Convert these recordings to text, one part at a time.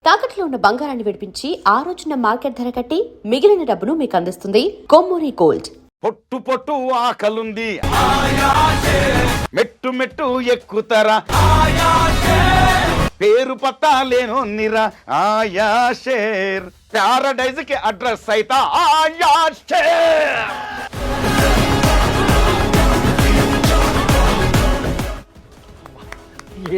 తాకట్లో ఉన్న బంగారాన్ని విడిపించి ఆ రోజున మార్కెట్ ధర కట్టి మిగిలిన డబ్బును మీకు అందిస్తుంది కొమ్మూరి గోల్డ్. పొట్టు పొట్టు ఆకలుంది మెట్టు మెట్టు ఎక్కుతరా పేరు పత్తా లేను నిరా ఆయా షేర్ ప్యారడైజ్ కి అడ్రస్ అయితా ఆయా షేర్.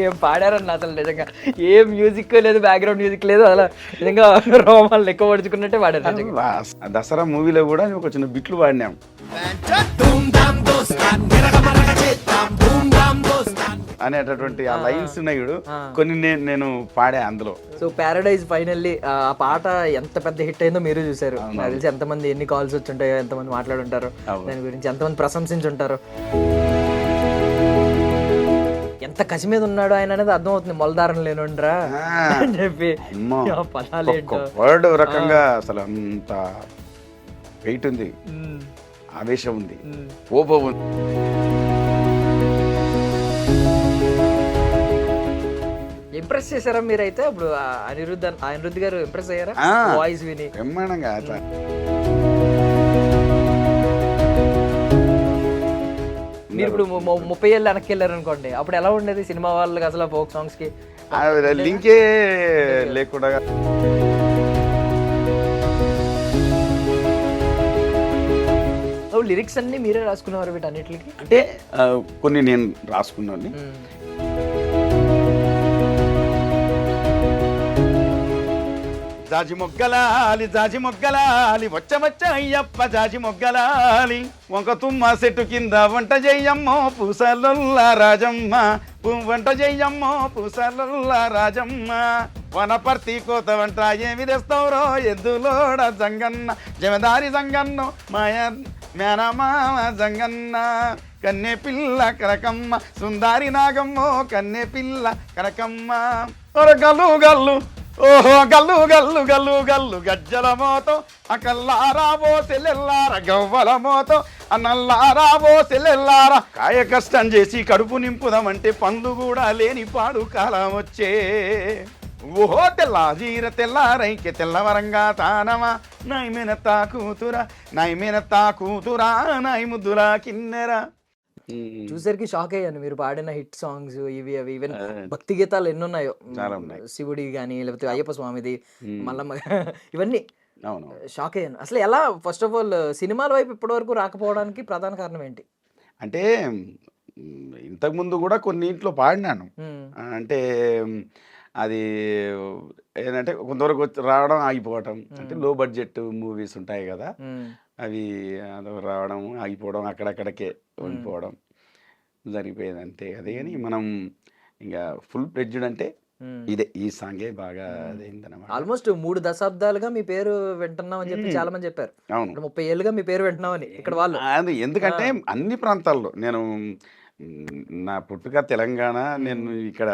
ఏం పాడారన్న అసలు నిజంగా ఏం మ్యూజిక్ లేదు, బ్యాక్గ్రౌండ్ మ్యూజిక్ లేదు, అలా నిజంగా రోమాలు లెక్క పడుచుకున్నట్టే పాడారు నిజంగా. దసరా మూవీలో కూడా ఒక చిన్న బిట్లు పాడినాం. అనేటటువంటి ఆ లైన్స్ ఉన్నాయుడు కొన్ని నేను పాడా అందులో. సో ప్యారడైజ్ ఫైనల్లీ ఆ పాట ఎంత పెద్ద హిట్ అయిందో మీరు చూసారు. నాకు తెలిసి ఎంతమంది ఎన్ని కాల్స్ వచ్చి ఉంటాయో, ఎంతమంది మాట్లాడుంటారు దాని గురించి, ఎంతమంది ప్రశంసించుంటారు, ఎంత కసి మీద ఉన్నాడు ఆయన అనేది అర్థమవుతుంది. మొలదారం లేనుండ్రా అని చెప్పి వర్డ్ రకంగా అసలు అంత వెయిట్ ఉంది, ఆవేశం ఉంది, కోపం ఉంది. ఇంప్రెస్ చేశారా మీరైతే? ఇప్పుడు అనిరుద్ధ్ గారు ఇంప్రెస్ అయ్యారా వాయిస్ విని? బ్రహ్మాండంగా అట్లా మీరు ఇప్పుడు 30 ఏళ్ళు వెనక్కి వెళ్ళారు అనుకోండి, అప్పుడు ఎలా ఉండేది సినిమా వాళ్ళకి అసలు ఫోక్ సాంగ్స్ కి? లింకే లేకుండా లిరిక్స్ అన్ని మీరే రాసుకునేవారు వీటన్నిటికి? అంటే కొన్ని నేను రాసుకున్నాను. జాజి మొగ్గలాలి జాజి మొగ్గలాలి వచ్చ అయ్యప్ప జాజి మొగ్గలాలి వంక తుమ్మ చెట్టు కింద వంట చెయ్యమ్మో పూసలుల్ల రాజమ్మ వంట చెయ్యమ్మో పూసలుల్ల రాజమ్మ వనపర్తి కోత వంట ఏమి తెస్తావురో ఎద్దులోడ జంగన్న జమదారి జంగన్నో మాయ మేనమామ జంగన్న కన్నె పిల్ల కనకమ్మ సుందారి నాగమ్మో కన్నె పిల్ల కనకమ్మ గల్లు గల్లు ఓహో గల్లు గల్లు గల్లు గల్లు గజ్జల మోతో అకల్లారాబో సెల్లెల్లార గవ్వల మోతో అన్నల్లారాబో సెల్లెల్లార కాయ కష్టం చేసి కడుపు నింపుదామంటే పండ్లు కూడా లేని పాడు కాలం వచ్చే. ఓహో తెల్లాజీర తెల్లారైకే తెల్లవరంగా తానమా నైమెనతా కూతురా నైమెనతా కూతురా నై ముద్దురా కిన్నెరా. చూసరికి షాక్ అయ్యాను. మీరు పాడిన హిట్ సాంగ్స్ ఇవి అవి ఈవెన్ భక్తి గీతాలు ఎన్ని ఉన్నాయో, శివుడి కానీ లేకపోతే అయ్యప్ప స్వామిది, మల్లమ్మ, ఇవన్నీ షాక్ అయ్యాను. అసలు ఎలా ఫస్ట్ ఆఫ్ ఆల్ సినిమాల వైపు ఇప్పటి వరకు రాకపోవడానికి ప్రధాన కారణం ఏంటి? అంటే ఇంతకుముందు కూడా కొన్నింట్లో పాడినాను. అంటే అది ఏంటంటే కొంతవరకు రావడం ఆగిపోవటం, అంటే లో బడ్జెట్ మూవీస్ ఉంటాయి కదా, అవి రావడం ఆగిపోవడం, అక్కడక్కడికే ఉండిపోవడం జరిగిపోయేది అంతే. అదే కానీ మనం ఇంకా ఫుల్ ప్లెడ్జ్డ్ అంటే ఇదే ఈ సాంగే బాగా అదైందన్నమాట. ఆల్మోస్ట్ 3 దశాబ్దాలుగా మీ పేరు వింటున్నాం అని చెప్పి చాలా మంది చెప్పారు. అవును, 30 ఏళ్ళుగా మీ పేరు వింటున్నామని ఇక్కడ వాళ్ళు. అది ఎందుకంటే అన్ని ప్రాంతాల్లో నేను నా పుట్టుక తెలంగాణ, నేను ఇక్కడ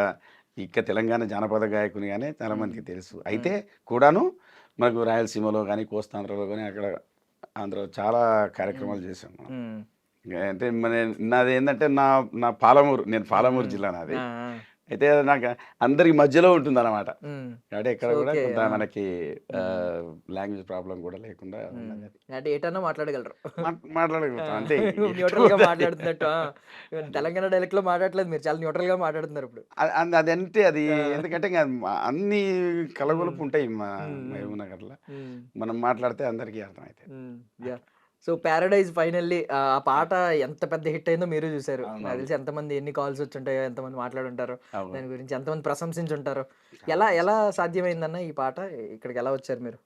తెలంగాణ జానపద గాయకునిగానే చాలా మందికి తెలుసు. అయితే కూడాను మనకు రాయలసీమలో కానీ కోస్తాంధ్రలో కానీ అక్కడ ఆంధ్రలో చాలా కార్యక్రమాలు చేశాను. అంటే నాది ఏంటంటే నా పాలమూరు, నేను పాలమూరు జిల్లా నాది. అయితే నాకు అందరికి మధ్యలో ఉంటుంది అనమాట. అంటే ఎక్కడ కూడా కొంత మనకి లాంగ్వేజ్ ప్రాబ్లం కూడా లేకుండా అంటే ఏటన్నా మాట్లాడగలరు, మాట్లాడగలుగుతాం అంటే న్యూట్రల్ గా మాట్లాడుతున్నట్టు. తెలంగాణ డైలెక్ట్ లో మాట్లాడలేదు మీరు, చాలా న్యూట్రల్ గా మాట్లాడుతున్నారు ఇప్పుడు. అదంటే అది ఎందుకంటే అన్ని కలగొలుపు ఉంటాయి మా మహబూబ్నగర్లో, మనం మాట్లాడితే అందరికీ అర్థమవుతాయి. సో ప్యారడైజ్ ఫైనల్లీ ఆ పాట ఎంత పెద్ద హిట్ అయిందో మీరు చూసారు. నాకు తెలిసి ఎంతమంది ఎన్ని కాల్స్ వచ్చి ఉంటాయో, ఎంతమంది మాట్లాడుంటారు దాని గురించి, ఎంతమంది ప్రశంసించుంటారు. ఎలా సాధ్యమైందన్న ఈ పాట ఇక్కడికి ఎలా వచ్చారు మీరు?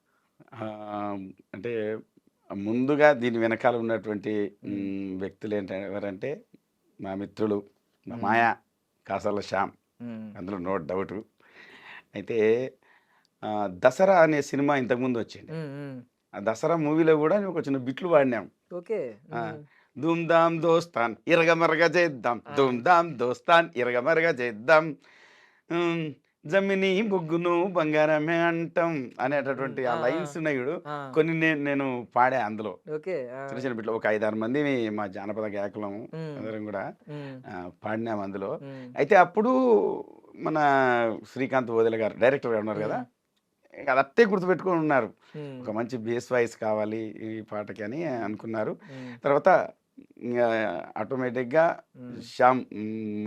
అంటే ముందుగా దీని వెనకాల ఉన్నటువంటి వ్యక్తులు ఎవరంటే మా మిత్రులు మా మాయా కాసాల శ్యామ్, అందులో నో డౌట్. అయితే దసరా అనే సినిమా ఇంతకుముందు వచ్చింది. ఆ దసరా మూవీలో కూడా ఒక చిన్న బిట్లు పాడినాం. ధూమ్ ధామ్ దోస్తాన్ ఇరగమరగ చేద్దాం, ధూమ్ ధామ్ దోస్తాన్ ఇరగమరగ చేద్దాం, జమిని బొగ్గును బంగారమే అంటాం అనేటటువంటి ఆ లైన్స్ ఉన్నాయుడు కొన్ని నేను పాడా అందులో. చిన్న చిన్న బిట్లు ఒక 5-6 మంది మా జానపద గాయకులము అందరం కూడా పాడినాం అందులో. అయితే అప్పుడు మన శ్రీకాంత్ ఓదెల గారు డైరెక్టర్ ఉన్నారు కదా, అది అట్టే గుర్తుపెట్టుకొని ఉన్నారు. ఉమ్, ఒక మంచి బేస్ వాయిస్ కావాలి ఈ పాటకి అని అనుకున్నారు. ఉమ్, తర్వాత ఇంకా ఆటోమేటిక్గా ఉమ్, శ్యామ్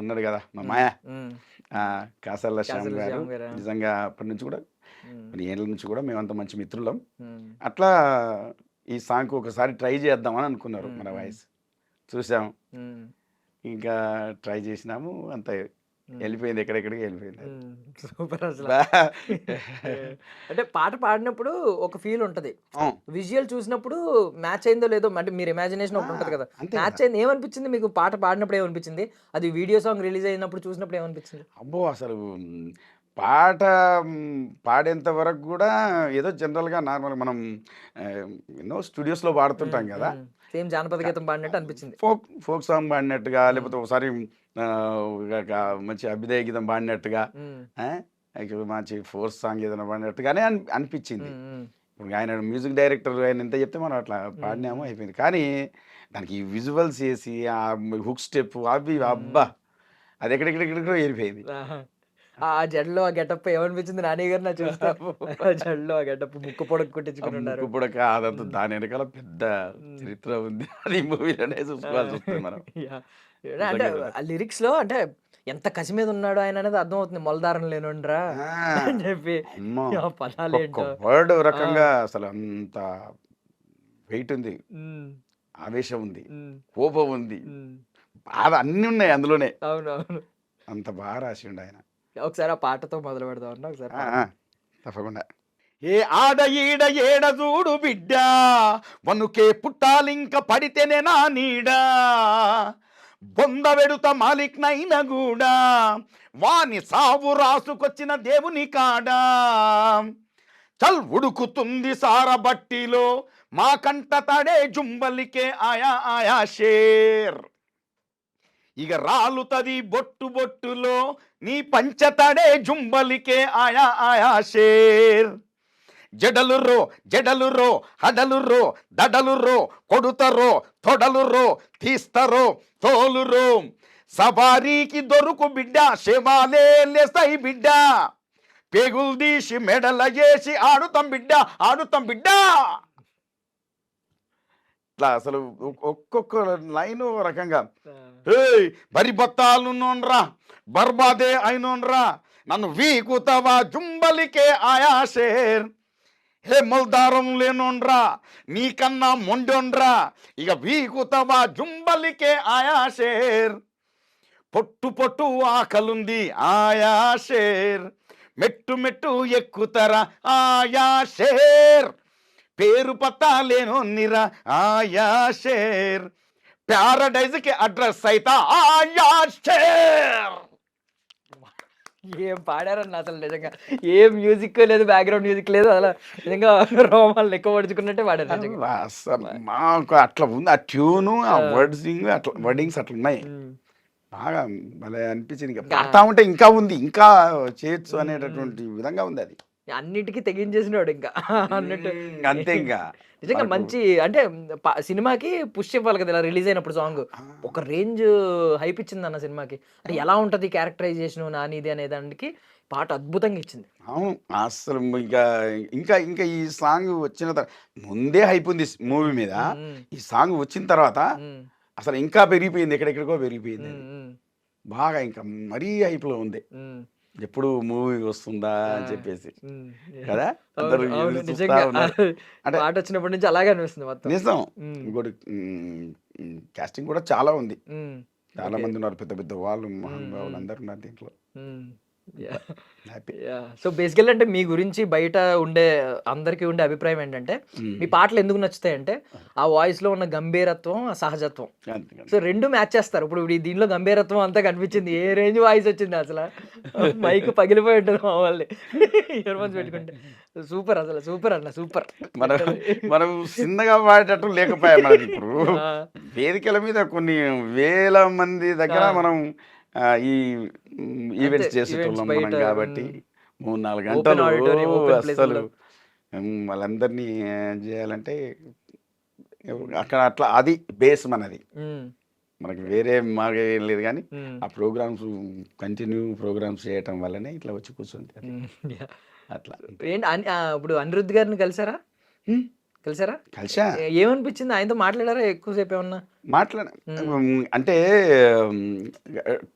ఉన్నాడు కదా మా మాయ, ఉమ్, కాసర్ల శ్యామ్ కాసర్ల గారు. శ్యామ్ గారా? నిజంగా అప్పటి నుంచి కూడా ఉమ్, కొన్ని ఏళ్ళ నుంచి కూడా మేమంతా మంచి మిత్రులం. ఉమ్, అట్లా ఈ సాంగ్కి ఒకసారి ట్రై చేద్దామని అనుకున్నారు మన ఉమ్, వాయిస్. చూసాం, ఉమ్, ఇంకా ట్రై చేసినాము, అంత వెళ్ళిపోయింది, ఎక్కడెక్కడికి వెళ్ళిపోయింది అది. ఉమ్, సూపర్ అసలు. బా- అంటే పాట పాడినప్పుడు ఒక ఫీల్ ఉంటది, ఆ, విజువల్ చూసినప్పుడు మ్యాచ్ అయిందో లేదో, అంటే మీరు ఇమాజినేషన్ ఒకటి ఉంటది కదా, అంతే మ్యాచ్ కదా. అయింది. ఏమనిపించింది మీకు పాట పాడినప్పుడు? ఏమనిపించింది? అది వీడియో సాంగ్ రిలీజ్ అయినప్పుడు చూసినప్పుడు ఏమనిపించింది? అబ్బో అసలు పాట పాడేంత వరకు కూడా ఏదో జనరల్గా నార్మల్ మనం ఆ, ఎన్నో స్టూడియోస్లో పాడుతుంటాం కదా, సేమ్ జానపద గీతం పాడినట్టు అనిపించింది. ఫోక్ ఫోక్ సాంగ్ పాడినట్టుగా, లేకపోతే ఒకసారి ఆ, ఒక మంచి అభ్యుదయ గీతం పాడినట్టుగా, ఉమ్, ఆ, ఇక మంచి ఫోర్స్ సాంగ్ ఏదైనా పాడినట్టుగానే అనిపించింది. ఉమ్, ఉమ్, ఇప్పుడు ఆయన మ్యూజిక్ డైరెక్టర్ ఆయన ఎంత చెప్తే మనం అట్లా పాడినామో అయిపోయింది. కానీ దానికి విజువల్స్ వేసి ఆ హుక్ స్టెప్ అవి అబ్బా, అది ఎక్కడెక్కడెక్కడెక్కడో వెళ్ళిపోయింది. ఆహా. ఆ జడ్లో ఆ గెటప్ ఏమనిపించింది నాని గారు నా చూస్తే? ఆ జడ్లో ఆ గెటప్ ముక్కు పొడకు ఆ కొట్టించుకుని ఉన్నారు. ముక్కు పుడక అదంతా దాని వెనకాల పెద్ద చరిత్ర ఉంది. అది మూవీలోనే చూసుకోవాల్సి వస్తుంది మనం. యా. అంటే నిజంగా ఆ లిరిక్స్ లో అంటే ఎంత కసి మీద ఉన్నాడు ఆయన అనేది అర్థమవుతుంది. మొలదారం లేనుండ్రా ఆ, అని చెప్పి అమ్మో ఆ ఒక్కొక్క పదాలేంటో. వర్డ్ ఆ, రకంగా అసలు అంత వెయిట్ ఉంది, ఉమ్, ఆవేశం ఉంది, ఉమ్, కోపం ఉంది, ఉమ్. బాధ అన్నీ ఉన్నాయి అందులోనే. అవును అవును. అంత బాగా రాసిండు ఆయన. ఒకసారి ఆ పాటతో మొదలు పెడదాం అన్న ఒకసారి ఆ, పాడండి. తప్పకుండా. ఏ ఆడ ఈడ ఏడ చూడు బిడ్డ, వనుకే పుట్టాలింక పడితేనే నా నీడ, బొంద వెడుత మాలిక్ నైన గూడా, వాని సావు రాసుకొచ్చిన దేవుని కాడా, చల్ ఉడుకుతుంది సారబట్టిలో, మా కంట తడే జుంబలికే ఆయా ఆయా షేర్, ఇక రాలుతది బొట్టు బొట్టులో, నీ పంచతడే జుంబలికే ఆయా ఆయా షేర్, జడలుర్రో జడలుర్రో హడలుర్రో దడలుర్రో కొడుతరో తొడలుర్రో తీస్తరో తోలురో, సవారీకి దొరుకు బిడ్డ శవాలే లేసై బిడ్డ, పేగులు తీసి మెడల చేసి ఆడుతాం బిడ్డ ఆడుతాం బిడ్డ. ఇట్లా అసలు ఒక్కొక్క లైన్ రకంగా, ఏయ్ బరి బత్తాలు నోన్రా బర్బాదే అయినోన్రా, నన్ను వీకుతవా జుంబలికే ఆయా షేర్, హే మొల్దారం లేనోన్రా నీకన్నా మొండోన్రా, ఇక వీకుతవా జుంబలికే ఆయా షేర్, పొట్టు పొట్టు ఆకలుంది ఆయా షేర్, మెట్టు మెట్టు ఎక్కుతరా ఆయా షేర్, పేరు పత్తా లేనోన్నిరా ఆయా షేర్, ప్యారడైజ్కి అడ్రస్ అయితా ఆయా షేర్. ఏం పాడారన్న అసలు నిజంగా. ఏ మ్యూజిక్ లేదు, బ్యాక్గ్రౌండ్ మ్యూజిక్ లేదు, అలా నిజంగా రోమాలు లెక్క పడుచుకున్నట్టే పాడారు నిజంగా. అసలు మాకు అట్లా ఉంది ఆ ట్యూను, ఆ వర్డ్సింగ్, అట్లా వర్డింగ్స్ అట్లా ఉన్నాయి. ఉమ్, బాగా భలే అనిపించింది. ఇంకా పాడుతా ఉంటే ఇంకా ఉంది, ఇంకా చేయొచ్చు అనేటటువంటి విధంగా ఉంది అది. అన్నిటికీ తెగించేసినాడు ఇంకా అన్నట్టు. అంతే ఇంకా నిజంగా మంచి అంటే సినిమాకి పుష్ ఇవ్వాలి కదా ఇలా రిలీజ్ అయినప్పుడు సాంగ్. ఒక రేంజ్ హైప్ ఇచ్చింది అన్న సినిమాకి. అంటే ఎలా ఉంటది క్యారెక్టరైజేషన్ నానిది అనే దానికి పాట అద్భుతంగా ఇచ్చింది. అవును. అసలు ఇంకా ఇంకా ఇంకా ఈ సాంగ్ వచ్చిన ముందే హైప్ ఉంది మూవీ మీద. ఉమ్, ఈ సాంగ్ వచ్చిన తర్వాత ఉమ్, అసలు ఇంకా పెరిగిపోయింది, ఎక్కడెక్కడికో పెరిగిపోయింది ఉమ్, అది. ఉమ్, బాగా ఇంకా మరీ హైప్లో ఉంది, ఉమ్, ఎప్పుడు మూవీ వస్తుందా అని చెప్పేసి ఉమ్. కదా అవును, అందరూ అవును, ఎదురు చూస్తా నిజంగా ఉన్నారు. అంటే పాట వచ్చినప్పటి నుంచి అలాగే అనిపిస్తుంది మొత్తం. నిజం. ఉమ్, ఇంకోటి కాస్టింగ్ కూడా చాలా ఉంది, ఉమ్, చాలా ఓకే. మంది ఉన్నారు, పెద్ద పెద్ద వాళ్ళు మహానుభావులు అందరు ఉన్నారు దీంట్లో. ఉమ్, యా. హ్యాపీ. సో బేసికల్లీ అంటే మీ గురించి బయట ఉండే అందరికీ ఉండే అభిప్రాయం ఏంటంటే మీ పాటలు ఎందుకు నచ్చుతాయి అంటే ఆ వాయిస్ లో ఉన్న గంభీరత్వం, ఆ సహజత్వం. సో రెండు మ్యాచ్ చేస్తారు. ఇప్పుడు దీనిలో గంభీరత్వం అంతా కనిపించింది. ఏ రేంజ్ వాయిస్ వచ్చింది అసలు, మైక్ పగిలిపోయి ఉంటుంది మా వాళ్ళని ఇయర్ ఫోన్స్ పెట్టుకుంటే. సూపర్ అసలు, సూపర్ అన్న, సూపర్. మనం మనం చిన్నగా పాడేటట్టు లేకపోయా మనకి. ఇప్పుడు వేదికల మీద కొన్ని వేల మంది దగ్గర మనం ఈ ఈవెంట్స్ చేసేటోళ్ళం మనం కాబట్టి 3-4 గంటలు అస్సలు వాళ్ళందరినీ చేయాలంటే అక్కడ అట్లా అది బేస్ మనది. మనకి వేరే మార్గం ఏం లేదు, కానీ ఆ ప్రోగ్రామ్స్ కంటిన్యూ ప్రోగ్రామ్స్ చేయటం వల్లనే ఇట్లా వచ్చి కూర్చుంది. అట్లా ఏంటి ఇప్పుడు అనిరుద్ధ్ గారిని కలిసారా? హ్మ్. కలిసారా? కలిసా ఏమనిపించింది? ఆయనతో మాట్లాడారా ఎక్కువసేపు ఏమన్నా? మాట్లాడ అంటే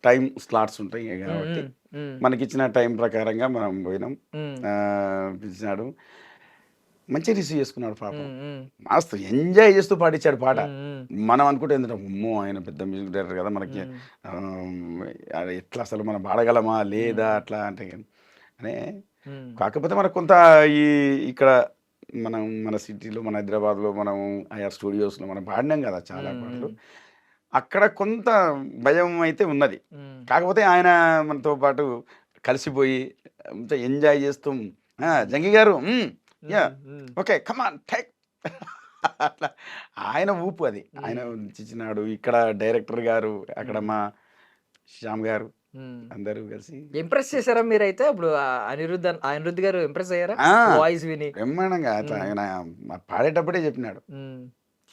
టైం స్లాట్స్ ఉంటాయి కాబట్టి మనకిచ్చిన టైం ప్రకారంగా మనం పోయినాం. పిలిచినాడు, మంచిగా రిసీవ్ చేసుకున్నాడు పాపం. మస్తు ఎంజాయ్ చేస్తూ పాడించాడు పాట. మనం అనుకుంటే ఏంటంటే అమ్మో ఆయన పెద్ద మ్యూజిక్ డైరెక్టర్ కదా, మనకి అది ఎట్లా అసలు మనం పాడగలమా లేదా అట్లా అంటే అనే. కాకపోతే మనకు కొంత ఈ ఇక్కడ మన సిటీలో, మన హైదరాబాద్లో మనం ఆయా స్టూడియోస్లో మనం పాడినాం కదా చాలా పాటలు. అక్కడ కొంత భయం అయితే ఉన్నది. కాకపోతే ఆయన మనతో పాటు కలిసిపోయి ఎంజాయ్ చేస్తూ జంగి గారు యా ఓకే కమాన్ టేక్ అట్లా ఆయన ఊపు అది. ఆయన ఇచ్చినాడు. ఇక్కడ డైరెక్టర్ గారు, అక్కడ మా శ్యామ్ గారు అందరూ కలిసి ఇంప్రెస్ చేశారా మీరైతే? ఇప్పుడు అనిరుద్ధ్ గారు ఇంప్రెస్ అయ్యారా వాయిస్ విని? బ్రహ్మాండంగా అట్లా ఆయన పాడేటప్పుడే చెప్పినాడు,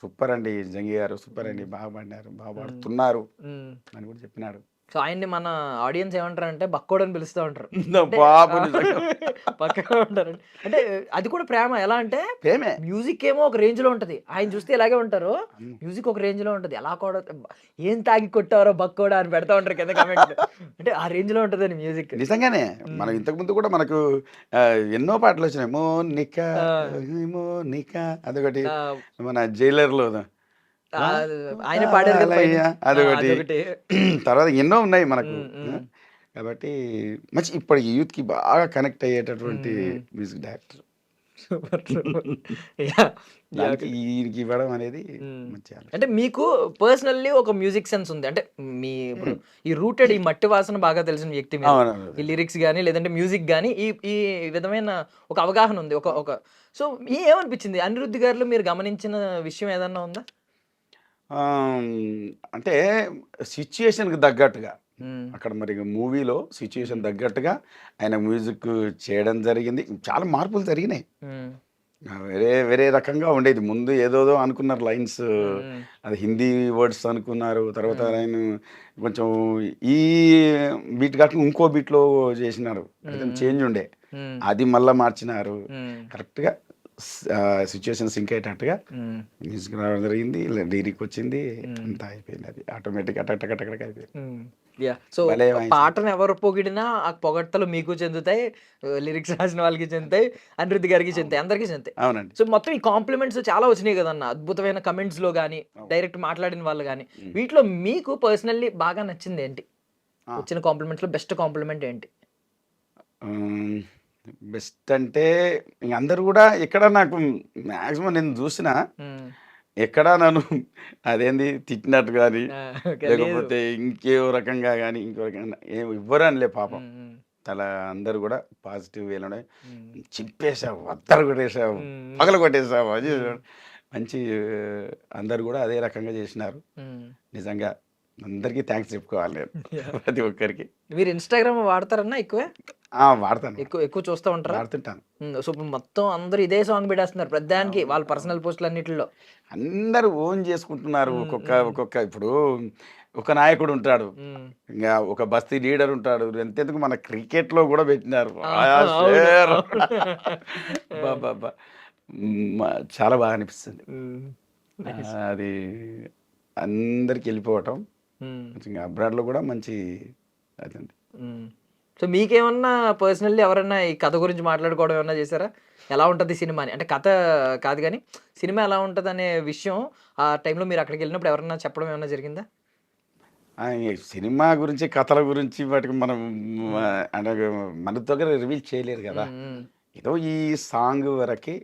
సూపర్ అండి జంగి గారు, సూపర్ అండి, బాగా పాడినారు, బాగా పాడుతున్నారు అని కూడా చెప్పినాడు. సో ఆయన్ని మన ఆడియన్స్ ఏమంటారు అంటే బక్కోడు అని పిలుస్తూ ఉంటారు. బాబు పక్కగా ఉంటారండి. అంటే అది కూడా ప్రేమ. ఎలా అంటే ప్రేమే. మ్యూజిక్ ఏమో ఒక రేంజ్ లో ఉంటది, ఆయన చూస్తే ఇలాగే ఉంటారు. మ్యూజిక్ ఒక రేంజ్ లో ఉంటది. ఎలా కూడా ఏం తాగి కొట్టారో బక్కోడా అని పెడతా ఉంటారు కింద కామెంట్. అంటే ఆ రేంజ్ లో ఉంటదని మ్యూజిక్. నిజంగానే మనం ఇంతకు ముందు కూడా మనకు ఎన్నో పాటలు వచ్చినాయి. మోనికా మోనికా అదొకటి, మన జైలర్ లో ఆయన పాడారు కదా పైన. అదొకటి. తర్వాత ఎన్నో ఉన్నాయి మనకు. కాబట్టి మంచి ఇప్పుడు యూత్ కి బాగా కనెక్ట్ అయ్యేటటువంటి మ్యూజిక్ డైరెక్టర్. ఈయనకి ఇవ్వడం అనేది మంచి. అంటే మీకు పర్సనల్లీ ఒక మ్యూజిక్ సెన్స్ ఉంది. అంటే మీ ఇప్పుడు ఈ రూటెడ్ ఈ మట్టి వాసన బాగా తెలిసిన వ్యక్తి మీద, ఈ లిరిక్స్ కానీ లేదంటే మ్యూజిక్ కానీ ఈ విధమైన ఒక అవగాహన ఉంది. ఒక సో ఏమనిపించింది అనిరుద్ధ్ గారిలో మీరు గమనించిన విషయం ఏదన్నా ఉందా? అంటే సిచ్యుయేషన్కి తగ్గట్టుగా అక్కడ మరి మూవీలో సిచ్యుయేషన్ తగ్గట్టుగా ఆయన మ్యూజిక్ చేయడం జరిగింది. చాలా మార్పులు జరిగినాయి. వేరే వేరే రకంగా ఉండేది. ముందు ఏదోదో అనుకున్నారు లైన్స్, అది హిందీ వర్డ్స్ అనుకున్నారు. తర్వాత ఆయన కొంచెం ఈ బీట్ కాకుండా ఇంకో బీట్లో చేసినారు, చేంజ్ ఉండే, అది మళ్ళీ మార్చినారు. కరెక్ట్గా సిచ్యుయేషన్ సింక్ అయ్యేటట్టుగా మ్యూజిక్ రావడం జరిగింది. లిరిక్ వచ్చింది, అంతా అయిపోయింది. అది ఆటోమేటిక్ అటక్ అయిపోయింది. సో పాటను ఎవరు పొగిడినా ఆ పొగడ్తలు మీకు చెందుతాయి, లిరిక్స్ రాసిన వాళ్ళకి చెందుతాయి, అనిరుద్ధ్ గారికి చెందుతాయి, అందరికీ చెందుతాయి. అవునండి. సో మొత్తం ఈ కాంప్లిమెంట్స్ చాలా వచ్చినాయి కదన్న, అద్భుతమైన కమెంట్స్ లో కానీ డైరెక్ట్ మాట్లాడిన వాళ్ళు కానీ. వీటిలో మీకు పర్సనల్లీ బాగా నచ్చింది ఏంటి? వచ్చిన కాంప్లిమెంట్స్ లో బెస్ట్ కాంప్లిమెంట్ ఏంటి? బెస్ట్ అంటే అందరు కూడా ఎక్కడ నాకు మ్యాక్సిమం నేను చూసిన ఎక్కడా నన్ను అదేంది తిట్టినట్టు కానీ లేకపోతే ఇంకో రకంగా కానీ ఇంకో రకంగా ఏం ఇవ్వరు అనిలే పాపం. అలా అందరు కూడా పాజిటివ్ వేలోనే చింపేసావు, అత్తరు కొట్టేసావు, పగలు కొట్టేసావు, అది మంచి అందరు కూడా అదే రకంగా చేసినారు. నిజంగా అందరికీ థ్యాంక్స్ చెప్పుకోవాలి ప్రతి ఒక్కరికి. మీరు ఇన్స్టాగ్రామ్ వాడతారన్నా? ఎక్కువే వాడతాను, ఎక్కువ చూస్తూ ఉంటారు? వాడుతుంటాను. సో మొత్తం అందరూ ఇదే సాంగ్ పెట్టేస్తున్నారు ప్రతిదానికి, వాళ్ళ పర్సనల్ పోస్టులు అన్నిటిలో అందరూ ఓన్ చేసుకుంటున్నారు. ఒక్కొక్క ఇప్పుడు ఒక నాయకుడు ఉంటాడు, ఇంకా ఒక బస్తీ లీడర్ ఉంటాడు, ఎంతెందుకు మన క్రికెట్ లో కూడా పెట్టినారు. బాబా చాలా బాగా అనిపిస్తుంది అది అందరికి వెళ్ళిపోవటం. అబ్రాడ్ లో కూడా మంచి అదండి. సో మీకేమన్నా పర్సనల్లీ ఎవరన్నా ఈ కథ గురించి మాట్లాడుకోవడం ఏమన్నా చేశారా? ఎలా ఉంటుంది సినిమా అని? అంటే కథ కాదు కానీ సినిమా ఎలా ఉంటుంది అనే విషయం ఆ టైంలో మీరు అక్కడికి వెళ్ళినప్పుడు ఎవరన్నా చెప్పడం ఏమన్నా జరిగిందా? సినిమా గురించి, కథల గురించి వాటికి మనం అంటే మన దగ్గర రివీల్ చేయలేరు కదా. ఏదో ఈ సాంగ్ వరకు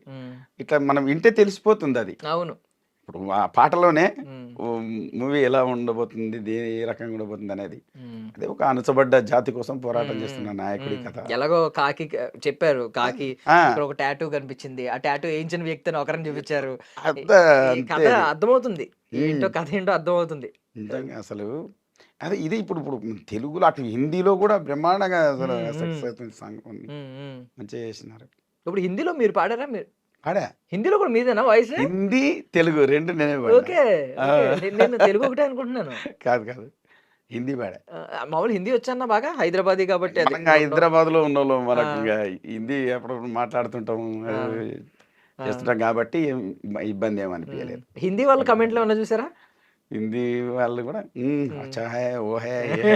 ఇట్లా మనం వింటే తెలిసిపోతుంది అది. అవును. ఇప్పుడు ఆ పాటలోనే మూవీ ఎలా ఉండబోతుంది, ఏ రకంగా ఉండబోతుంది అనేది. అదే ఒక అణచబడ్డ జాతి కోసం పోరాటం చేస్తున్న నాయకుడి కథ. ఎలాగో కాకి చెప్పారు, కాకి ఒక టాటూ కనిపించింది, ఆ టాటూ వేయించిన వ్యక్తిని ఒకరిని చూపించారు. కథ అర్థమవుతుంది, ఏంటో కథ ఏంటో అర్థమవుతుంది. నిజంగా అసలు అదే ఇది ఇప్పుడు తెలుగులో అటు హిందీలో కూడా బ్రహ్మాండంగా అసలు సక్సెస్ అవుతుంది సాంగ్, మంచిగా చేసినారు. ఇప్పుడు హిందీలో మీరు పాడారా? మీరు పాడా? హిందీలో కూడా మీదేనా వాయిస్? హిందీ తెలుగు రెండు నేనే. ఓకే, నేను తెలుగు ఒకటే అనుకుంటున్నాను. కాదు హిందీ పాడా. మామూలు హిందీ వచ్చన్నా బాగా హైదరాబాదీ కాబట్టి అది మనం హైదరాబాద్లో ఉన్నోళ్ళం మనకు ఇంకా హిందీ అప్పుడప్పుడు మాట్లాడుతుంటాం చేస్తుంటాం కాబట్టి ఇబ్బంది ఏమనిపించలేదు. హిందీ వాళ్ళు కమెంట్లో ఏమన్నా చూసారా? హిందీ వాళ్ళు కూడా అచ్చా హై ఓ హై ఏ హై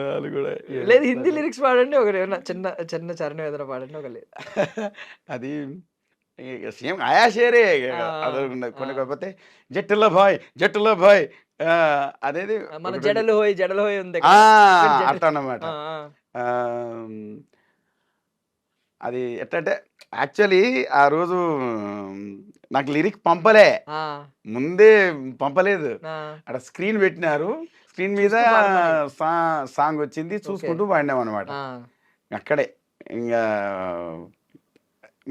వాళ్ళు కూడా లేదు హిందీ లిరిక్స్ పాడండి ఒకటి, ఏమన్నా చిన్న చిన్న చరణం ఏదైనా పాడండి ఒక అది సేమ్ ఆయా షేరే అదొకటి. కొన్ని కాకపోతే జట్టుల భాయ్ అనేది మన జడలు హోయ్ ఉంది అట్లా అన్నమాట. అది ఎట్లంటే యాక్చువల్లీ ఆ రోజు నాకు లిరిక్ పంపలే, ముందే పంపలేదు. అక్కడ స్క్రీన్ పెట్టినారు, స్క్రీన్ మీద సాంగ్ వచ్చింది, చూసుకుంటూ పాడినాం అనమాట. అక్కడే ఇంకా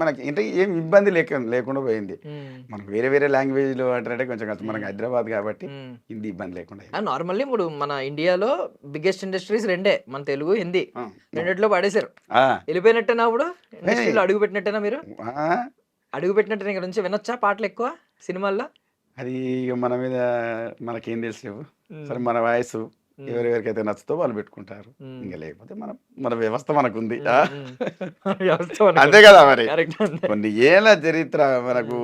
మనకి అంటే ఏం ఇబ్బంది లేకుండా పోయింది. మనకు వేరే వేరే లాంగ్వేజ్లో అంటే కొంచెం కష్టం, మనకి హైదరాబాద్ కాబట్టి హిందీ ఇబ్బంది లేకుండా. నార్మల్లీ ఇప్పుడు మన ఇండియాలో బిగ్గెస్ట్ ఇండస్ట్రీస్ రెండే, మన తెలుగు హిందీ రెండిట్లో పాడేశారు. వెళ్ళిపోయినట్టేనా ఇప్పుడు ఇండస్ట్రీలో అడుగు పెట్టినట్టేనా? మీరు అడుగు పెట్టినట్టు ఇక్కడ నుంచి వినొచ్చా పాటలు ఎక్కువ సినిమాల్లో? అది మన మీద మనకేం తెలుసు, సరే మన వాయిస్ ఎవరెవరికైతే నచ్చుతో వాళ్ళు పెట్టుకుంటారు, ఇంకా లేకపోతే మన వ్యవస్థ మనకుంది అంతే కదా. మరి కొన్ని ఏళ్ళ చరిత్ర మనకు,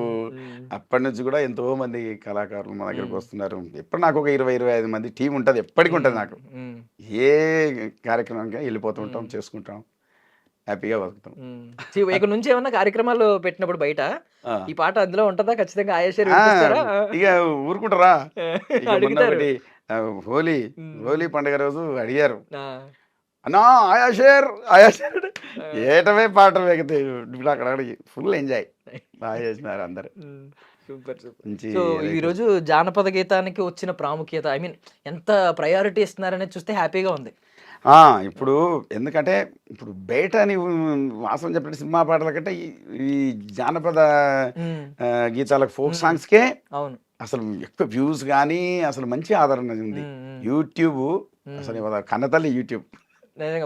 అప్పటి నుంచి కూడా ఎంతో మంది కళాకారులు మన దగ్గరకు వస్తున్నారు. ఎప్పుడు నాకు ఒక 20-25 మంది టీం ఉంటుంది, ఎప్పటికి ఉంటుంది నాకు. ఏ కార్యక్రమానికి వెళ్ళిపోతుంటాం, చేసుకుంటాం, హ్యాపీగా బతుకుతాం. ఇక్కడ నుంచి ఏమన్నా కార్యక్రమాలు పెట్టినప్పుడు బయట ఈ పాట అందులో ఉంటుందా ఖచ్చితంగా? ఇక ఊరుకుంటారా? హోలీ పండుగ రోజు అడిగారు, అన్నా ఆయాషేర్ ఏటమే పాట వేగితే ఇప్పుడు అక్కడ అడిగి ఫుల్ ఎంజాయ్ బాగా చేసినారు అందరు. సో ఈ రోజు జానపద గీతానికి వచ్చిన ప్రాముఖ్యత, ఐ మీన్ ఎంత ప్రయారిటీ ఇస్తున్నారనేది చూస్తే హ్యాపీగా ఉంది. ఇప్పుడు ఎందుకంటే ఇప్పుడు బయట నీవు వాసన చెప్పిన సినిమా పాటల కంటే ఈ జానపద గీతాలకు ఫోక్ సాంగ్స్కే అవును అసలు ఎక్కువ వ్యూస్ కానీ అసలు మంచి ఆదరణ ఉంది. యూట్యూబ్ అసలు కన్నతల్లి యూట్యూబ్,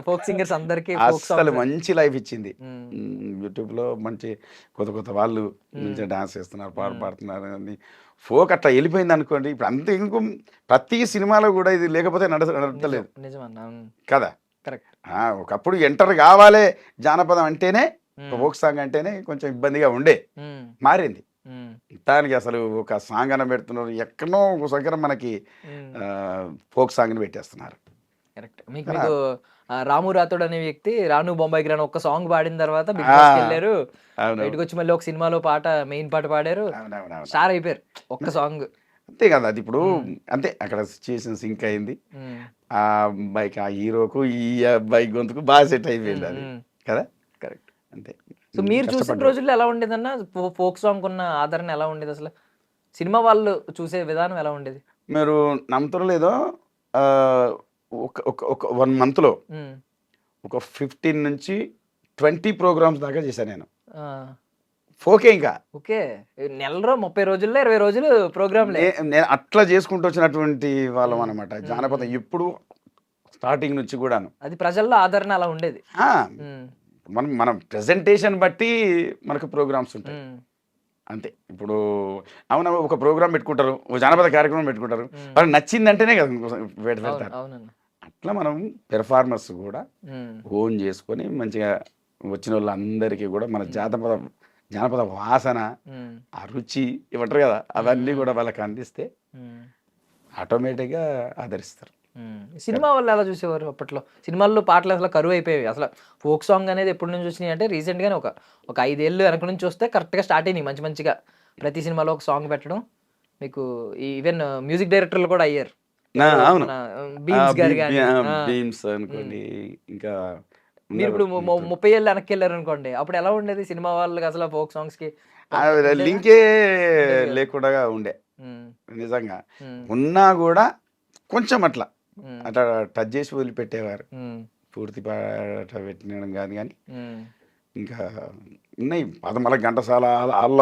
ఫోక్ సింగర్స్ అందరికి అసలు మంచి లైఫ్ ఇచ్చింది. యూట్యూబ్ లో మంచి కొత్త వాళ్ళు మంచిగా డాన్స్ చేస్తున్నారు, పాడుతున్నారు. అని ఫోక్ అట్లా వెళ్ళిపోయింది అనుకోండి. ఇప్పుడు అంత ఇంకో ప్రతి సినిమాలో కూడా ఇది లేకపోతే నడతలేదు కదా. ఒకప్పుడు ఎంటర్ కావాలే జానపదం అంటేనే, ఫోక్ సాంగ్ అంటేనే కొంచెం ఇబ్బందిగా ఉండే, మారింది. దానికి అసలు ఒక సాంగ్ అన్న పెడుతున్నారు, ఎక్కడో ఒక దగ్గర మనకి ఫోక్ సాంగ్ ని పెట్టేస్తున్నారు. కరెక్ట్. మీకు రాము రాథోడ్ అనే వ్యక్తి రాను బొంబాయి గ్రాన్ ఒక్క సాంగ్ పాడిన తర్వాత బిగ్ బాస్ వెళ్ళారు, బయటకు వచ్చి మళ్ళీ ఒక సినిమాలో పాట మెయిన్ పాట పాడారు, స్టార్ అయిపోయారు ఒక్క సాంగ్. అంతే కదా, అది ఇప్పుడు అంతే అక్కడ సిచ్యుయేషన్ సింక్ అయింది. ఆ అబ్బాయికి, ఆ హీరోకు ఈ అబ్బాయి గొంతుకు బాగా సెట్ అయిపోయింది అది కదా. కరెక్ట్. అంతే. సో మీరు చూసిన రోజుల్లో ఎలా ఉండేదన్న ఫోక్ సాంగ్ ఉన్న ఆదరణ ఎలా ఉండేది? అసలు సినిమా వాళ్ళు చూసే విధానం ఎలా ఉండేది? మీరు నమ్ముతారో లేదో, ఒక 1 monthలో ఒక 15 నుంచి 20 ప్రోగ్రామ్స్ దాకా చేశాను నేను. ఫోకే ఇంకా ఓకే, నెలలో 30 రోజుల్లో 20 రోజులు ప్రోగ్రామ్. నేను అట్లా చేసుకుంటూ వచ్చినటువంటి వాళ్ళం అనమాట. జానపదం ఎప్పుడు స్టార్టింగ్ నుంచి కూడాను అది ప్రజల్లో ఆదరణ అలా ఉండేది. మనం ప్రెజెంటేషన్ బట్టి మనకు ప్రోగ్రామ్స్ ఉంటాయి అంతే. ఇప్పుడు అవునా ఒక ప్రోగ్రామ్ పెట్టుకుంటారు, ఒక జానపద కార్యక్రమం పెట్టుకుంటారు, వాళ్ళకి నచ్చిందంటేనే కదా పెడతారు. అట్లా మనం పెర్ఫార్మర్స్ కూడా ఓన్ చేసుకొని మంచిగా వచ్చిన వాళ్ళందరికీ కూడా మన జానపద వాసన, ఆ రుచి ఇవ్వటారు కదా, అవన్నీ కూడా వాళ్ళకి అందిస్తే ఆటోమేటిక్గా ఆదరిస్తారు. సినిమా వాళ్ళు ఎలా చూసేవారు అప్పట్లో? సినిమాల్లో పాటలు అసలు కరువు అయిపోయాయి. అసలు ఫోక్ సాంగ్ అనేది ఎప్పటి నుంచి వచ్చినాయి అంటే రీసెంట్గానే ఒక 5 ఏళ్ళు వెనక నుంచి వస్తే కరెక్ట్గా స్టార్ట్ అయినాయి మంచిగా ప్రతి సినిమాలో ఒక సాంగ్ పెట్టడం. మీకు ఈవెన్ మ్యూజిక్ డైరెక్టర్లు కూడా అయ్యారు. అవును, బీమ్స్ గారు కానీ బీమ్స్ అనుకోండి. ఇంకా మీరు ఇప్పుడు 30 ఏళ్ళు వెనక్కి వెళ్ళారు అనుకోండి, అప్పుడు ఎలా ఉండేది సినిమా వాళ్ళకి అసలు ఫోక్ సాంగ్స్ కి? లింకే లేకుండా ఉండే నిజంగా. ఉన్నా కూడా కొంచెం అట్లా టచ్ చేసి వదిలిపెట్టేవారు, పూర్తి పాట పెట్టినడం కాదు. కానీ ఇంకా ఉన్నాయి 13 ఘంటసాల వాళ్ళ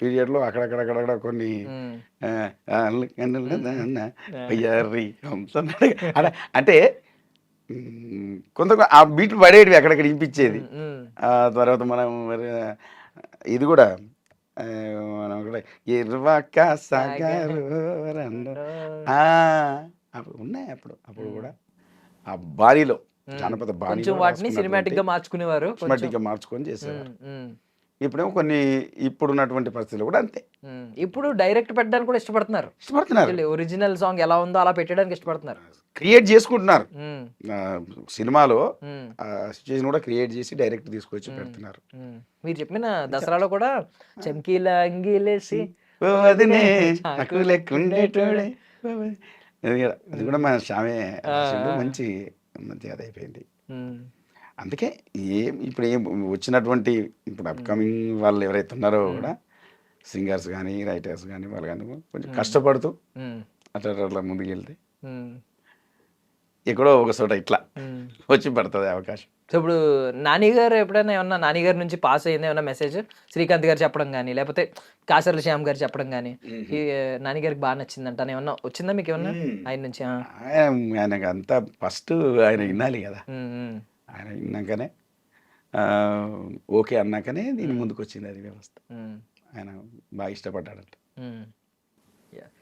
పీరియడ్లో అక్కడక్కడ కొన్ని అంటే కొంత ఆ బీట్లు పడేటివి అక్కడక్కడ వినిపించేది. ఆ తర్వాత మనం ఇది కూడా మనం కూడా ఇర్వాక సాగారు రెండు అప్పుడు ఉన్నాయి అప్పుడు కూడా ఆ బాణీలో జానపద కొంచెం వాటిని సినిమాటిక్ గా మార్చుకునేవారు, సినిమాటిక్ గా మార్చుకొని చేసేవారు. ఇప్పుడేమో కొన్ని ఇప్పుడున్నటువంటి పరిస్థితులు కూడా అంతే. ఇప్పుడు డైరెక్ట్ పెట్టడానికి కూడా ఇష్టపడుతున్నారు. ఒరిజినల్ సాంగ్ ఎలా ఉందో అలా పెట్టడానికి ఇష్టపడుతున్నారు, క్రియేట్ చేసుకుంటున్నారు. సినిమాలో సిచ్యువేషన్ కూడా క్రియేట్ చేసి డైరెక్ట్ తీసుకొచ్చి పెడుతున్నారు. మీరు చెప్పిన దసరాలో కూడా చంకీల అంగీలేసి అది కూడా మన శ్యామే మంచి అది అయిపోయింది. అందుకే ఇప్పుడు వచ్చినటువంటి ఇప్పుడు అప్కమింగ్ వాళ్ళు ఎవరైతే ఉన్నారో కూడా సింగర్స్ కానీ రైటర్స్ కానీ వాళ్ళు కానీ కొంచెం కష్టపడుతూ అట్లా ముందుకు వెళ్తే ఎక్కడో ఒక చోట ఇట్లా వచ్చి పడుతుంది అవకాశం. సో ఇప్పుడు నాని గారు ఎప్పుడైనా ఏమన్నా నాని గారి నుంచి పాస్ అయింది ఏమన్నా మెసేజ్, శ్రీకాంత్ గారు చెప్పడం కానీ లేకపోతే కాసర్ల శ్యామ్ గారు చెప్పడం కానీ ఈ నాని గారికి బాగా నచ్చిందంట ఏమన్నా వచ్చిందా మీకు ఏమన్నా ఆయన నుంచి? ఆయనకు అంతా ఫస్ట్ ఆయన వినాలి కదా, ఆయన విన్నాకనే ఓకే అన్నాకనే దీని ముందుకు వచ్చింది అది వ్యవస్థ. ఆయన బాగా ఇష్టపడ్డాడంట.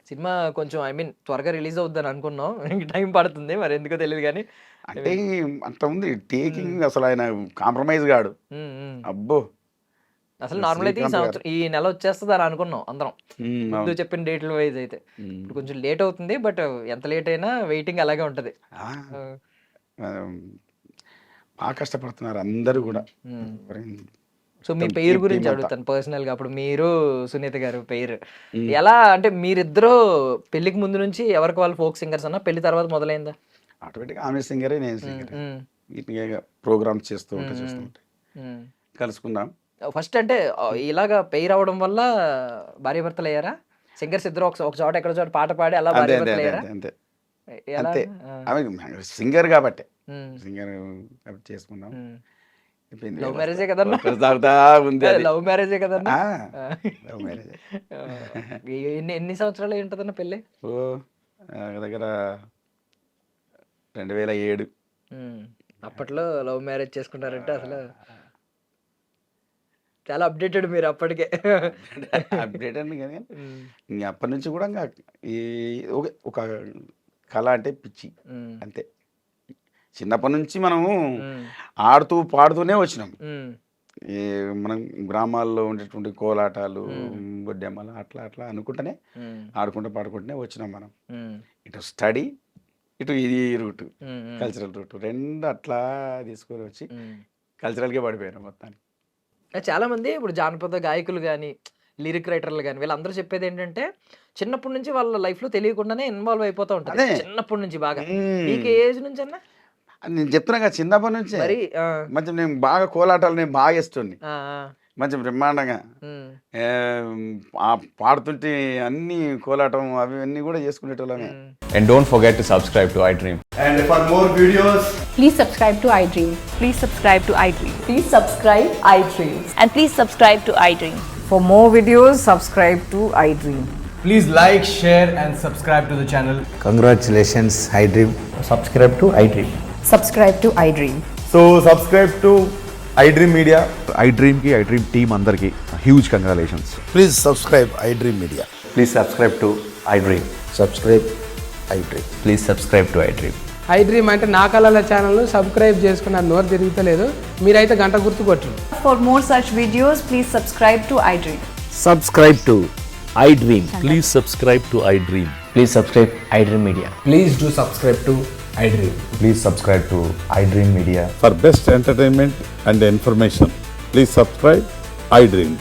సినిమా కొంచెం త్వరగా రిలీజ్ అవుద్దని అనుకున్నాం, ఇంక టైం పడుతుంది మరి ఎందుకో తెలియదు కానీ. అంటే అంత ఉంది టేకింగ్, అసలు ఆయన కాంప్రమైజ్ కాడు. అబ్బో అసలు నార్మల్ అయితే ఈ నెల వచ్చేస్తుంది అని అనుకున్నాం అందరం, ముందు చెప్పిన డేట్ల వైజ్ అయితే. ఇప్పుడు కొంచెం లేట్ అవుతుంది, బట్ ఎంత లేట్ అయినా వెయిటింగ్ అలాగే ఉంటది. బాగా కష్టపడుతున్నారు అందరూ కూడా. సో మీ పేరు గురించి అడుగుతాను పర్సనల్ గా. అప్పుడు మీరు సునీత గారు పేరు ఎలా, అంటే మీరిద్దరూ పెళ్లికి ముందు నుంచి ఎవరికి వాళ్ళు ఫోక్ సింగర్స్ అన్నా, పెళ్లి తర్వాత మొదలైందా? ఆటోమేటిక్గా ఆమె సింగరే నేను సింగర్, ప్రోగ్రామ్స్ చేస్తూ ఉంటే కలుసుకున్నాం. ఫస్ట్ అంటే ఇలాగా పెయిర్ అవడం వల్ల భార్య భర్తలు అయ్యారా? సింగర్స్ ఇద్దరు ఒక చోట ఎక్కడ చోట పాట పాడి అలా భార్య భర్తలు అయ్యారా? అంతే, ఆమె సింగర్ కాబట్టి సింగర్ చేసుకున్నాం. లవ్ మ్యారేజే కదన్నా? లవ్ మ్యారేజే కదన్నా? Love marriage. ఎన్ని సంవత్సరాలు ఉంటుందన్న పెళ్ళి? దగ్గర 2007. అప్పట్లో లవ్ మ్యారేజ్ చేసుకుంటారంటే అసలు చాలా అప్డేటెడ్ మీరు అప్పటికే. అప్డేట్ అండి కానీ ఇంక అప్పటి నుంచి కూడా ఇంకా ఒక కళ అంటే పిచ్చి అంతే. చిన్నప్పటి నుంచి మనము ఆడుతూ పాడుతూనే వచ్చినాం. మనం గ్రామాల్లో ఉండేటువంటి కోలాటాలు, బొడ్డెమ్మలు అట్లా అట్లా అనుకుంటూనే ఆడుకుంటూ పాడుకుంటూనే వచ్చినాం మనం. ఇటు స్టడీ, ఇటు ఇది రూట్, కల్చరల్ రూట్ రెండు అట్లా తీసుకొని వచ్చి కల్చరల్గా పడిపోయినాం మొత్తానికి. చాలా మంది ఇప్పుడు జానపద గాయకులు కానీ లిరిక్ రైటర్లు కానీ వీళ్ళందరూ చెప్పేది ఏంటంటే చిన్నప్పటి నుంచి వాళ్ళ లైఫ్ లో తెలియకుండానే ఇన్వాల్వ్ అయిపోతూ ఉంటారు చిన్నప్పటి నుంచి. బాగా మీకు ఏజ్ నుంచి అన్నా? నేను చెప్తున్నా కదా చిన్నప్పటి నుంచే మంచి నేను బాగా కోలాటాలు నేను బాగా ఇస్తుంది, మంచి బ్రహ్మాండంగా పాడుతుంటే అన్ని కోలాటం అవి అన్ని కూడా చేసుకునేటోళ్ళమే. And don't forget to subscribe to iDream. And for more videos, please subscribe to iDream. Please subscribe to iDream. Please subscribe iDream. And please subscribe to iDream. For more videos, subscribe to iDream. please like, share and subscribe to the channel. Congratulations, iDream. Subscribe to iDream. Subscribe to iDream. So subscribe to iDream Media. iDream ki iDream team andarki huge congratulations. Please subscribe iDream Media. Please subscribe to iDream. Subscribe iDream. Please subscribe to iDream. iDream అంటే నా కళల channel subscribe చేసుకున్న నోరు తిరుగుతలేదు, మీరైతే గంట గుర్తు కొట్టండి. For more such videos, please subscribe to iDream. Subscribe to iDream. Please subscribe to iDream. Please subscribe iDream Media. Please do subscribe to iDream. Please subscribe to iDream Media. For best entertainment and information, please subscribe iDream.